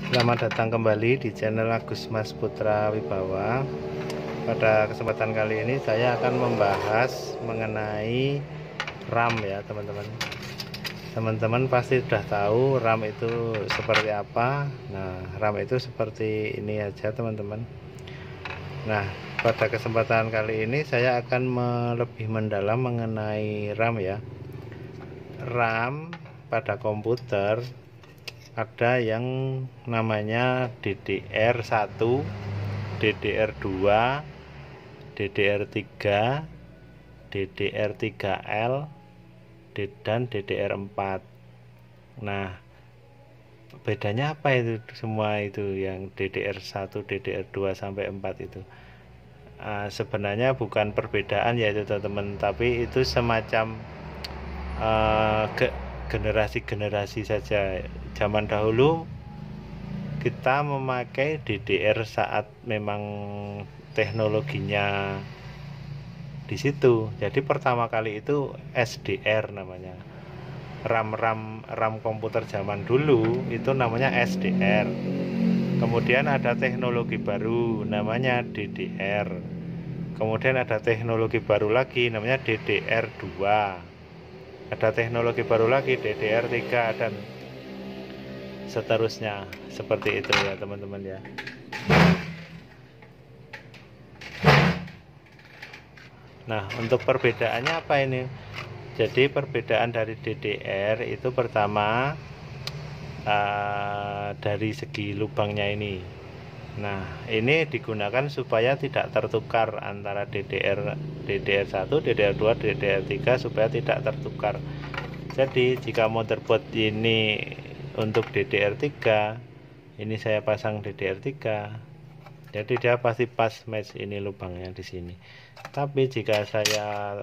Selamat datang kembali di channel Agus Mas Putra Wibawa. Pada kesempatan kali ini saya akan membahas mengenai RAM ya teman-teman. Teman-teman pasti sudah tahu RAM itu seperti apa. Nah, RAM itu seperti ini aja teman-teman. Nah, pada kesempatan kali ini saya akan lebih mendalam mengenai RAM ya. RAM pada komputer ada yang namanya DDR1, DDR2, DDR3, DDR3L, dan DDR4. Nah, bedanya apa itu semua itu yang DDR1, DDR2 sampai 4 itu? Sebenarnya bukan perbedaan ya itu teman-teman, tapi itu semacam generasi-generasi saja. Zaman dahulu kita memakai DDR saat memang teknologinya di situ. Jadi pertama kali itu SDR namanya. RAM komputer zaman dulu itu namanya SDR. Kemudian ada teknologi baru namanya DDR. Kemudian ada teknologi baru lagi namanya DDR2. Ada teknologi baru lagi DDR3 dan seterusnya, seperti itu ya teman-teman ya. Nah, untuk perbedaannya apa ini? Jadi perbedaan dari DDR itu pertama dari segi lubangnya ini. Nah, ini digunakan supaya tidak tertukar antara DDR1, DDR2, DDR3 supaya tidak tertukar. Jadi jika motherboard ini untuk DDR3, ini saya pasang DDR3, jadi dia pasti pas match ini lubangnya di sini. Tapi jika saya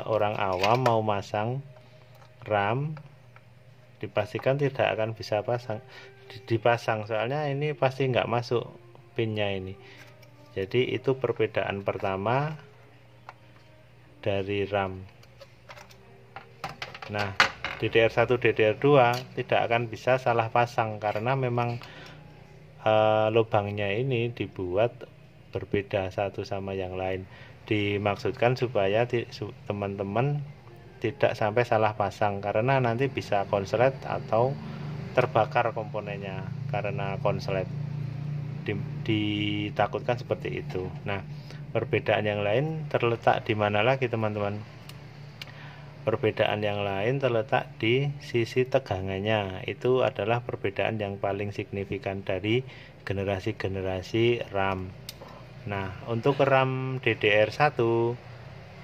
orang awam mau masang RAM, dipastikan tidak akan bisa dipasang, soalnya ini pasti nggak masuk pinnya ini. Jadi itu perbedaan pertama dari RAM. Nah, DDR1, DDR2 tidak akan bisa salah pasang karena memang lubangnya ini dibuat berbeda satu sama yang lain. Dimaksudkan supaya teman-teman tidak sampai salah pasang karena nanti bisa konslet atau terbakar komponennya karena konslet. Ditakutkan seperti itu. Nah, perbedaan yang lain terletak di mana lagi teman-teman? Perbedaan yang lain terletak di sisi tegangannya. Itu adalah perbedaan yang paling signifikan dari generasi-generasi RAM. Nah, untuk RAM DDR1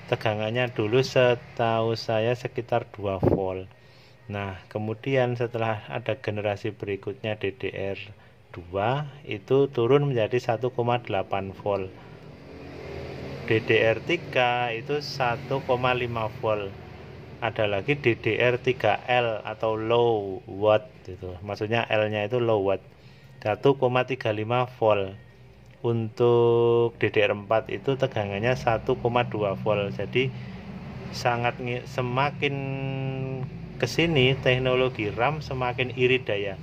tegangannya dulu setahu saya sekitar 2 volt. Nah, kemudian setelah ada generasi berikutnya DDR2 itu turun menjadi 1,8 volt. DDR3 itu 1,5 volt. Ada lagi DDR3L atau low watt itu. Maksudnya L-nya itu low watt. 1,35 volt. Untuk DDR4 itu tegangannya 1,2 volt. Jadi semakin kesini teknologi RAM semakin irit daya.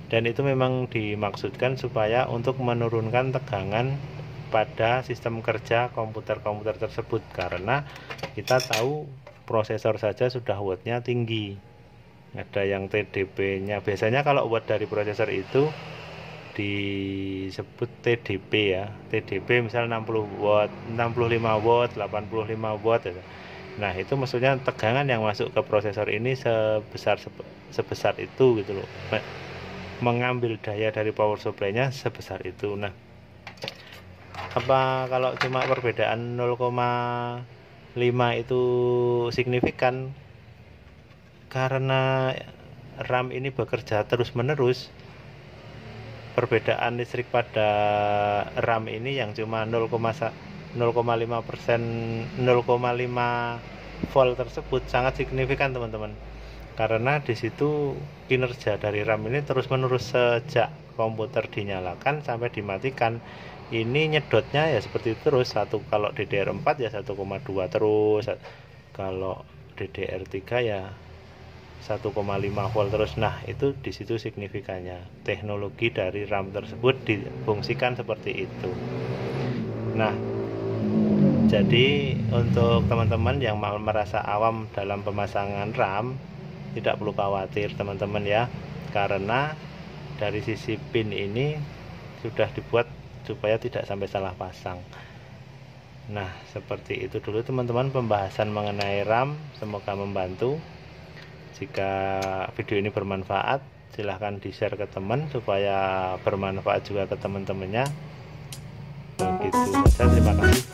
Dan itu memang dimaksudkan supaya untuk menurunkan tegangan pada sistem kerja komputer-komputer tersebut, karena kita tahu prosesor saja sudah wattnya tinggi, ada yang TDP-nya. Biasanya kalau watt dari prosesor itu disebut TDP ya. TDP misal 60 watt, 65 watt, 85 watt ya. Nah, itu maksudnya tegangan yang masuk ke prosesor ini sebesar itu gitu loh. Mengambil daya dari power supply-nya sebesar itu. Nah, apa kalau cuma perbedaan 0,5 itu signifikan? Karena RAM ini bekerja terus-menerus, perbedaan listrik pada RAM ini yang cuma 0,5%, 0,5 volt tersebut sangat signifikan teman-teman, karena di situ kinerja dari RAM ini terus-menerus sejak komputer dinyalakan sampai dimatikan. Ini nyedotnya ya seperti itu terus. Kalau DDR4 ya 1,2 terus, kalau DDR3 ya 1,5 volt terus. Nah, itu di situ signifikannya. Teknologi dari RAM tersebut difungsikan seperti itu. Nah, jadi untuk teman-teman yang merasa awam dalam pemasangan RAM, tidak perlu khawatir teman-teman ya, karena dari sisi pin ini sudah dibuat supaya tidak sampai salah pasang. Nah, seperti itu dulu teman-teman pembahasan mengenai RAM, semoga membantu. Jika video ini bermanfaat, silahkan di-share ke teman supaya bermanfaat juga ke teman-temannya. Begitu saja, terima kasih.